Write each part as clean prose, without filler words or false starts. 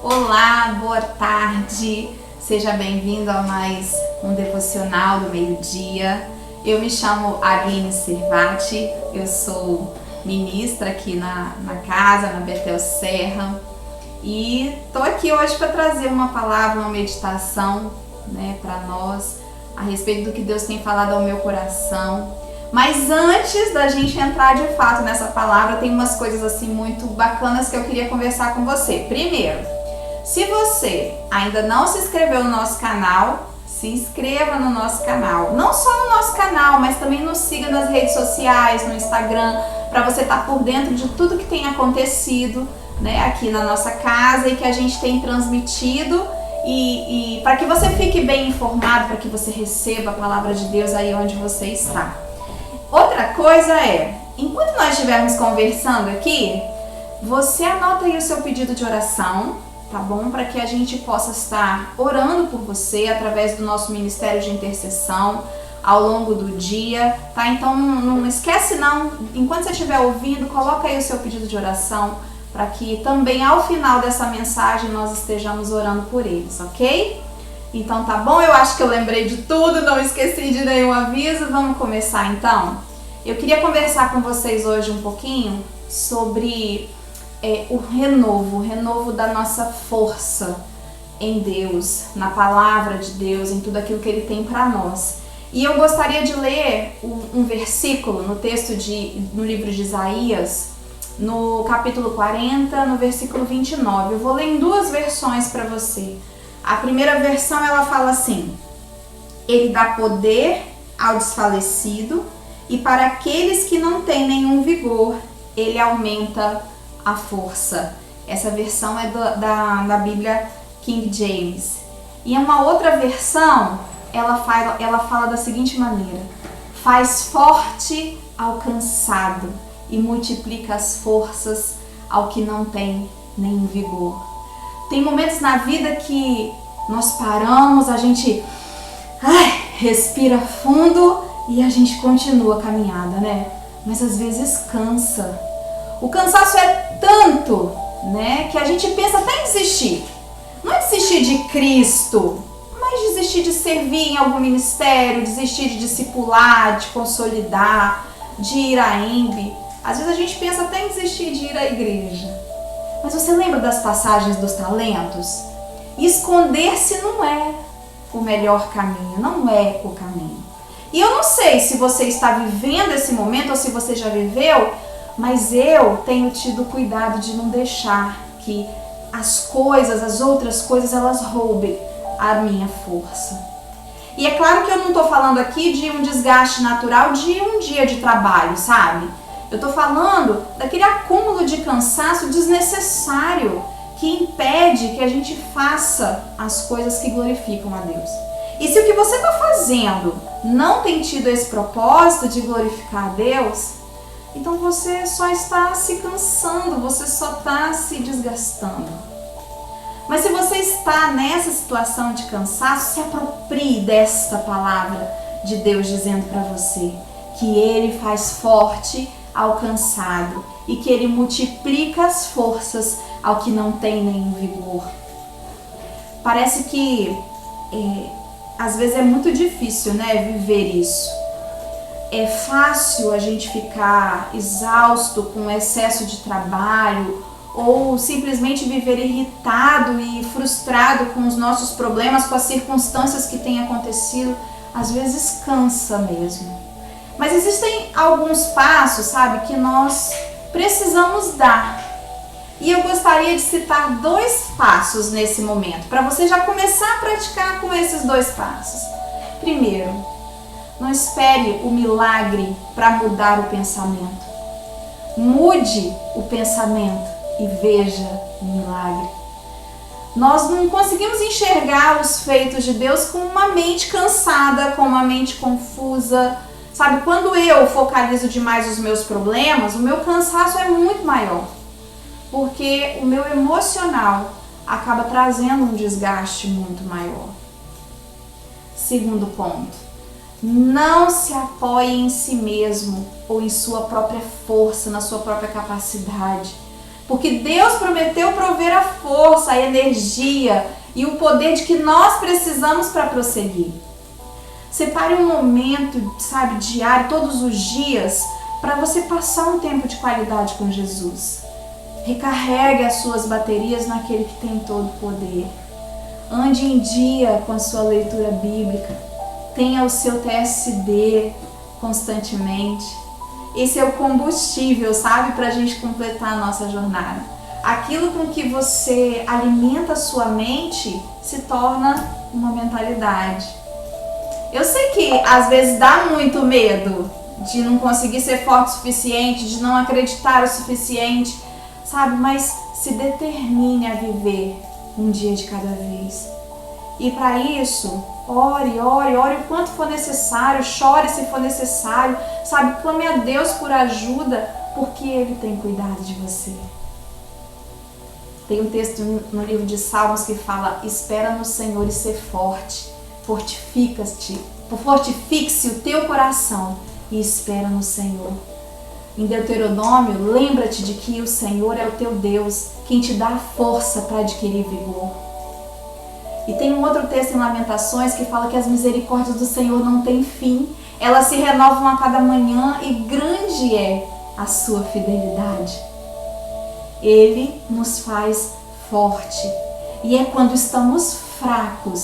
Olá, boa tarde, seja bem-vindo a mais um devocional do meio-dia. Eu me chamo Aline Servati, eu sou ministra aqui na casa, na Betel Serra, e tô aqui hoje para trazer uma palavra, uma meditação, para nós a respeito do que Deus tem falado ao meu coração. Mas antes da gente entrar de fato nessa palavra, tem umas coisas assim muito bacanas que eu queria conversar com você. Primeiro, se você ainda não se inscreveu no nosso canal, se inscreva no nosso canal. Não só no nosso canal, mas também nos siga nas redes sociais, no Instagram, para você estar por dentro de tudo que tem acontecido, aqui na nossa casa e que a gente tem transmitido, e para que você fique bem informado, para que você receba a palavra de Deus aí onde você está. Outra coisa é, enquanto nós estivermos conversando aqui, você anota aí o seu pedido de oração, tá bom? Para que a gente possa estar orando por você através do nosso ministério de intercessão ao longo do dia, tá? Então não esquece não, enquanto você estiver ouvindo, coloca aí o seu pedido de oração para que também ao final dessa mensagem nós estejamos orando por eles, ok? Então tá bom, eu acho que eu lembrei de tudo, não esqueci de nenhum aviso. Vamos começar então? Eu queria conversar com vocês hoje um pouquinho sobre o renovo da nossa força em Deus, na palavra de Deus, em tudo aquilo que Ele tem para nós. E eu gostaria de ler um versículo no texto no livro de Isaías, no capítulo 40, no versículo 29. Eu vou ler em duas versões para você. A primeira versão ela fala assim: Ele dá poder ao desfalecido e para aqueles que não têm nenhum vigor, Ele aumenta a força. Essa versão é da Bíblia King James. E uma outra versão ela fala da seguinte maneira: faz forte ao cansado e multiplica as forças ao que não tem nenhum vigor. Tem momentos na vida que nós paramos, a gente respira fundo e a gente continua a caminhada, Mas às vezes cansa. O cansaço é tanto, que a gente pensa até em desistir. Não é desistir de Cristo, mas desistir de servir em algum ministério, desistir de discipular, de consolidar, de ir à EMB. Às vezes a gente pensa até em desistir de ir à igreja. Mas você lembra das passagens dos talentos? Esconder-se não é o melhor caminho, não é o caminho. E eu não sei se você está vivendo esse momento ou se você já viveu, mas eu tenho tido cuidado de não deixar que as outras coisas, elas roubem a minha força. E é claro que eu não estou falando aqui de um desgaste natural de um dia de trabalho, sabe? Eu tô falando daquele acúmulo de cansaço desnecessário que impede que a gente faça as coisas que glorificam a Deus. E se o que você está fazendo não tem tido esse propósito de glorificar a Deus, então você só está se cansando, você só está se desgastando. Mas se você está nessa situação de cansaço, se aproprie desta palavra de Deus dizendo para você que Ele faz forte ao cansado e que Ele multiplica as forças ao que não tem nenhum vigor. Parece que às vezes é muito difícil, viver isso. É fácil a gente ficar exausto com excesso de trabalho ou simplesmente viver irritado e frustrado com os nossos problemas, com as circunstâncias que têm acontecido. Às vezes cansa mesmo. Mas existem alguns passos, que nós precisamos dar. E eu gostaria de citar 2 passos nesse momento, para você já começar a praticar com esses 2 passos. Primeiro, não espere o milagre para mudar o pensamento. Mude o pensamento e veja o milagre. Nós não conseguimos enxergar os feitos de Deus com uma mente cansada, com uma mente confusa. Sabe, quando eu focalizo demais os meus problemas, o meu cansaço é muito maior. Porque o meu emocional acaba trazendo um desgaste muito maior. Segundo ponto, não se apoie em si mesmo ou em sua própria força, na sua própria capacidade. Porque Deus prometeu prover a força, a energia e o poder de que nós precisamos para prosseguir. Separe um momento, diário, todos os dias, para você passar um tempo de qualidade com Jesus. Recarregue as suas baterias naquele que tem todo o poder. Ande em dia com a sua leitura bíblica. Tenha o seu TSD constantemente. Esse é o combustível, para a gente completar a nossa jornada. Aquilo com que você alimenta a sua mente se torna uma mentalidade. Eu sei que às vezes dá muito medo de não conseguir ser forte o suficiente, de não acreditar o suficiente, mas se determine a viver um dia de cada vez. E para isso, ore o quanto for necessário, chore se for necessário, clame a Deus por ajuda, porque Ele tem cuidado de você. Tem um texto no livro de Salmos que fala: espera no Senhor e ser forte, fortifique-se o teu coração e espera no Senhor. Em Deuteronômio, lembra-te de que o Senhor é o teu Deus, quem te dá a força para adquirir vigor. E tem um outro texto em Lamentações que fala que as misericórdias do Senhor não têm fim, elas se renovam a cada manhã e grande é a sua fidelidade. Ele nos faz forte e é quando estamos fracos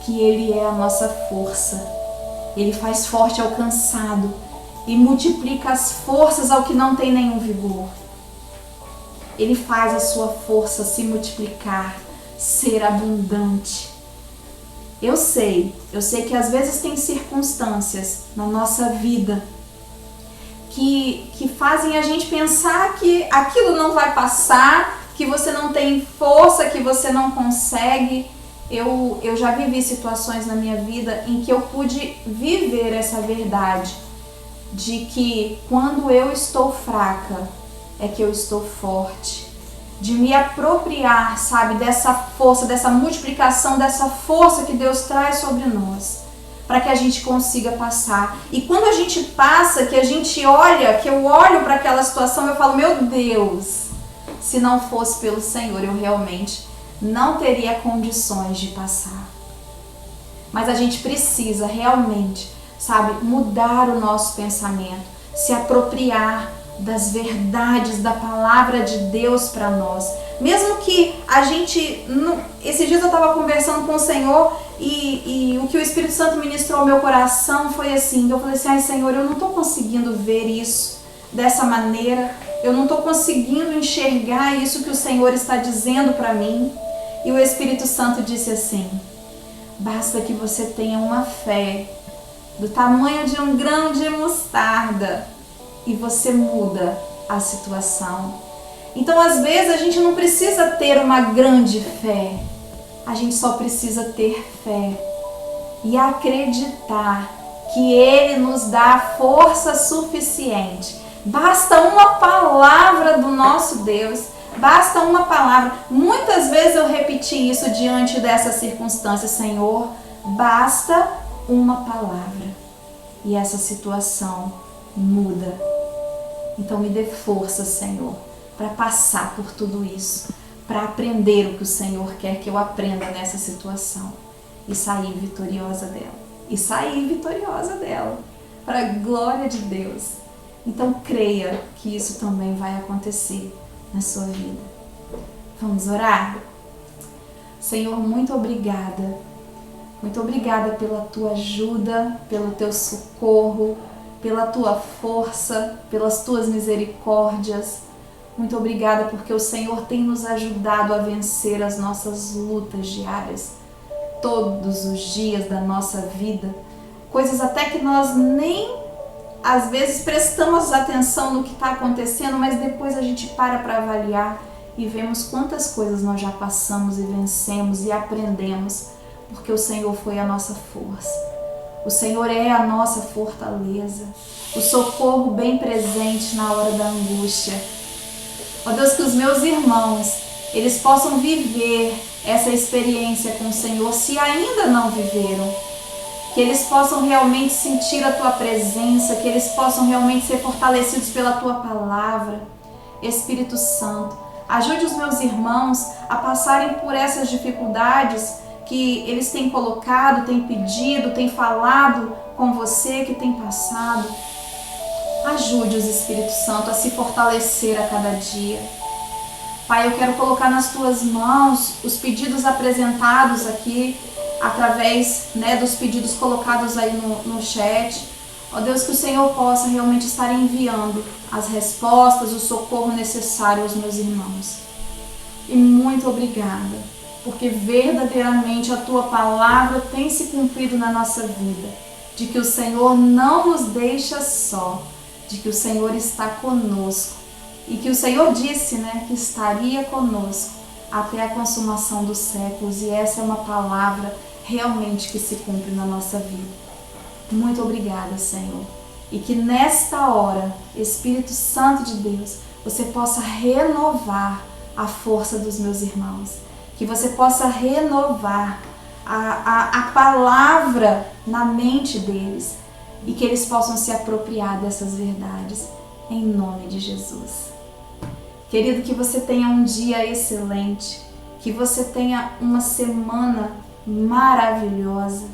que Ele é a nossa força. Ele faz forte ao cansado e multiplica as forças ao que não tem nenhum vigor. Ele faz a sua força se multiplicar, ser abundante. Eu sei que às vezes tem circunstâncias na nossa vida que fazem a gente pensar que aquilo não vai passar, que você não tem força, que você não consegue. Eu já vivi situações na minha vida em que eu pude viver essa verdade de que quando eu estou fraca é que eu estou forte. De me apropriar, dessa força, dessa multiplicação, dessa força que Deus traz sobre nós, para que a gente consiga passar. E quando a gente passa, que eu olho para aquela situação, eu falo: meu Deus, se não fosse pelo Senhor, eu realmente não teria condições de passar. Mas a gente precisa realmente, mudar o nosso pensamento, se apropriar das verdades da palavra de Deus para nós. Mesmo que a gente... Esses dias eu estava conversando com o Senhor e o que o Espírito Santo ministrou ao meu coração foi assim, eu falei assim: ai Senhor, eu não estou conseguindo ver isso dessa maneira, eu não estou conseguindo enxergar isso que o Senhor está dizendo para mim. E o Espírito Santo disse assim: basta que você tenha uma fé do tamanho de um grão de mostarda e você muda a situação. Então, às vezes, a gente não precisa ter uma grande fé, a gente só precisa ter fé e acreditar que Ele nos dá força suficiente. Basta uma palavra do nosso Deus, basta uma palavra. Muitas vezes eu repeti isso diante dessa circunstância: Senhor, basta uma palavra e essa situação muda. Então me dê força, Senhor, para passar por tudo isso, para aprender o que o Senhor quer que eu aprenda nessa situação e sair vitoriosa dela, para a glória de Deus. Então creia que isso também vai acontecer na sua vida. Vamos orar? Senhor, muito obrigada. Muito obrigada pela tua ajuda, pelo teu socorro, pela tua força, pelas tuas misericórdias. Muito obrigada porque o Senhor tem nos ajudado a vencer as nossas lutas diárias, todos os dias da nossa vida. Coisas até que nós nem às vezes prestamos atenção no que está acontecendo, mas depois a gente para avaliar e vemos quantas coisas nós já passamos e vencemos e aprendemos, porque o Senhor foi a nossa força. O Senhor é a nossa fortaleza, o socorro bem presente na hora da angústia. Ó Deus, que os meus irmãos, eles possam viver essa experiência com o Senhor, se ainda não viveram. Que eles possam realmente sentir a tua presença, que eles possam realmente ser fortalecidos pela tua palavra, Espírito Santo, ajude os meus irmãos a passarem por essas dificuldades que eles têm colocado, têm pedido, têm falado com você, que tem passado. Ajude-os, Espírito Santo, a se fortalecer a cada dia. Pai, eu quero colocar nas tuas mãos os pedidos apresentados aqui, através dos pedidos colocados aí no chat. Ó Deus, que o Senhor possa realmente estar enviando as respostas, o socorro necessário aos meus irmãos. E muito obrigada, porque verdadeiramente a tua palavra tem se cumprido na nossa vida, de que o Senhor não nos deixa só, de que o Senhor está conosco. E que o Senhor disse, que estaria conosco até a consumação dos séculos. E essa é uma palavra realmente que se cumpre na nossa vida. Muito obrigada, Senhor. E que nesta hora, Espírito Santo de Deus, você possa renovar a força dos meus irmãos. Que você possa renovar a palavra na mente deles. E que eles possam se apropriar dessas verdades. Em nome de Jesus. Querido, que você tenha um dia excelente, que você tenha uma semana maravilhosa,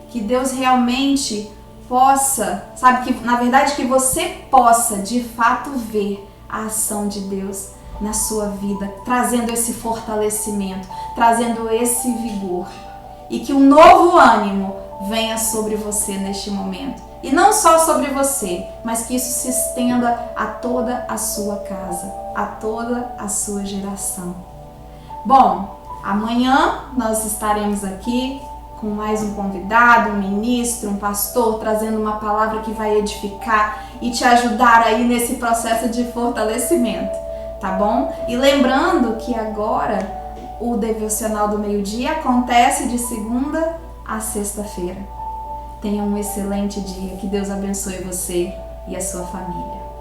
que Deus realmente possa, que você possa de fato ver a ação de Deus na sua vida, trazendo esse fortalecimento, trazendo esse vigor, e que um novo ânimo venha sobre você neste momento. E não só sobre você, mas que isso se estenda a toda a sua casa, a toda a sua geração. Bom, amanhã nós estaremos aqui com mais um convidado, um ministro, um pastor, trazendo uma palavra que vai edificar e te ajudar aí nesse processo de fortalecimento, tá bom? E lembrando que agora o Devocional do Meio-Dia acontece de segunda a sexta-feira. Tenha um excelente dia, que Deus abençoe você e a sua família.